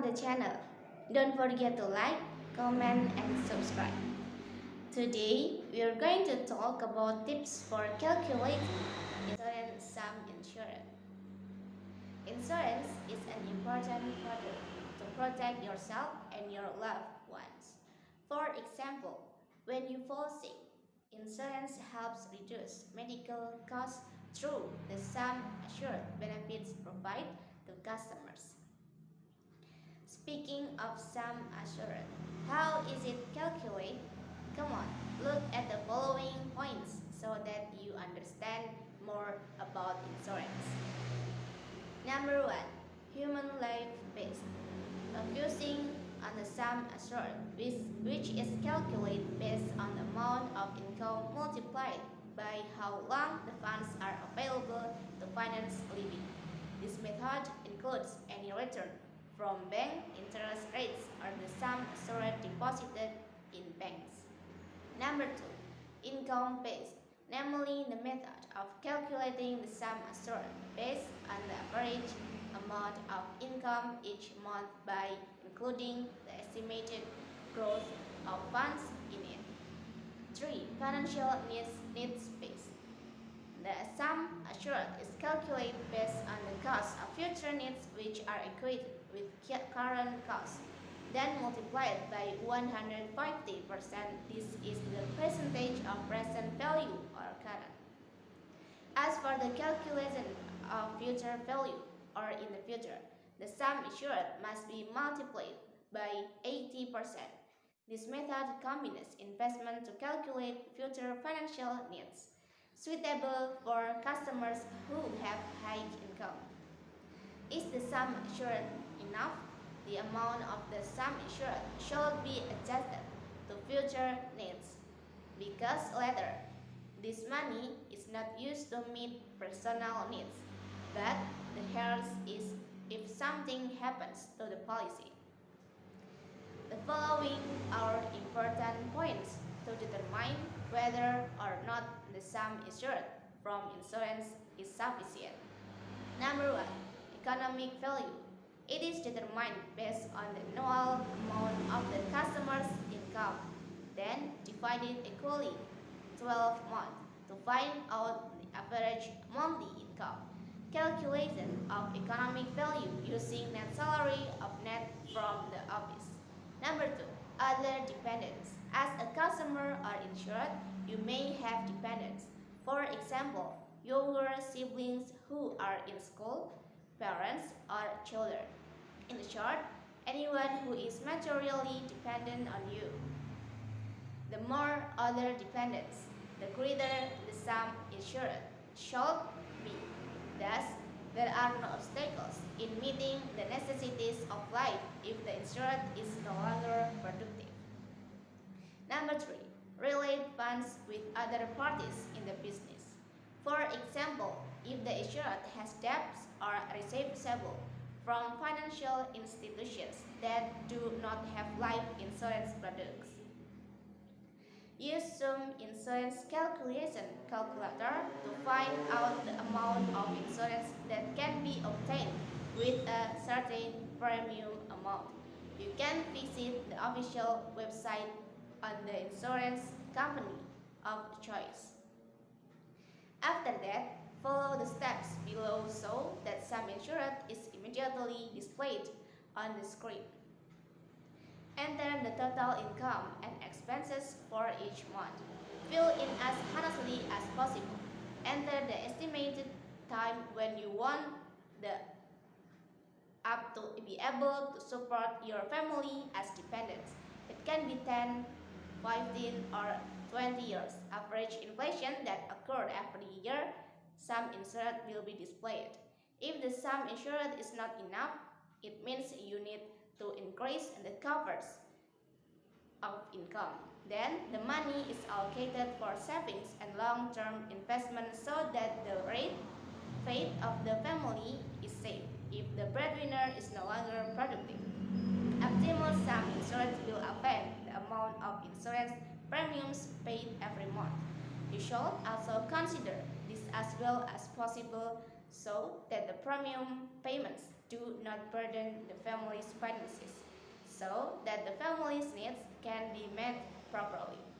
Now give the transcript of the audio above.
the channel. Don't forget to like, comment, and subscribe. Today, we are going to talk about tips for calculating insurance sum insurance. Insurance is an important product to protect yourself and your loved ones. For example, when you fall sick, insurance helps reduce medical costs through the sum assured benefits provided to customers. Speaking of sum assured, how is it calculated? Come on, look at the following points so that you understand more about insurance. Number 1. Human life based. Focusing on the sum assured, which is calculated based on the amount of income multiplied by how long the funds are available to finance living. This method includes any return from bank interest rates or the sum assured deposited in banks. Number 2. Income based, namely the method of calculating the sum assured based on the average amount of income each month by including the estimated growth of funds in it. 3. Financial needs based. The sum assured is calculated based on the cost of future needs which are equated with current costs, then multiplied by 150%. This is the percentage of present value or current. As for the calculation of future value or in the future, the sum assured must be multiplied by 80%. This method combines investment to calculate future financial needs, suitable for customers who have high income. Is the sum assured enough? The amount of the sum assured should be adjusted to future needs, because later, this money is not used to meet personal needs, but the heirs is if something happens to the policy. The following are important points to determine whether or not the sum assured from insurance is sufficient. Number 1. Economic value. It is determined based on the annual amount of the customer's income, then divided equally 12 months to find out the average monthly income. Calculation of economic value using net salary of net from the office. Number 2. Other dependents. As a customer or insured, you may have dependents. For example, younger siblings who are in school, parents, or children. In short, anyone who is materially dependent on you. The more other dependents, the greater the sum insured should be. Thus, there are no obstacles in meeting the necessities of life if the insured is no longer productive. Number 3. Relate funds with other parties in the business. For example, if the insured has debts or receivable from financial institutions that do not have life insurance products. Use some insurance calculation calculator to find out the amount of insurance that can be obtained with a certain premium amount. You can visit the official website on the insurance company of choice. After that, follow the steps below so that sum insured is immediately displayed on the screen. Enter the total income and expenses for each month. Fill in as honestly as possible. Enter the estimated time when you want the up to be able to support your family as dependents. It can be 10, 15, or 20 years. Average inflation that occurred every year, sum insured will be displayed. If the sum insured is not enough, it means you need to increase the covers of income. Then the money is allocated for savings and long-term investment so that the fate of the family is safe if the breadwinner is no longer productive. Optimal sum insured will affect the amount of insurance premiums paid every month. You should also consider this as well as possible so that the premium payments do not burden the family's finances, so that the family's needs can be met properly.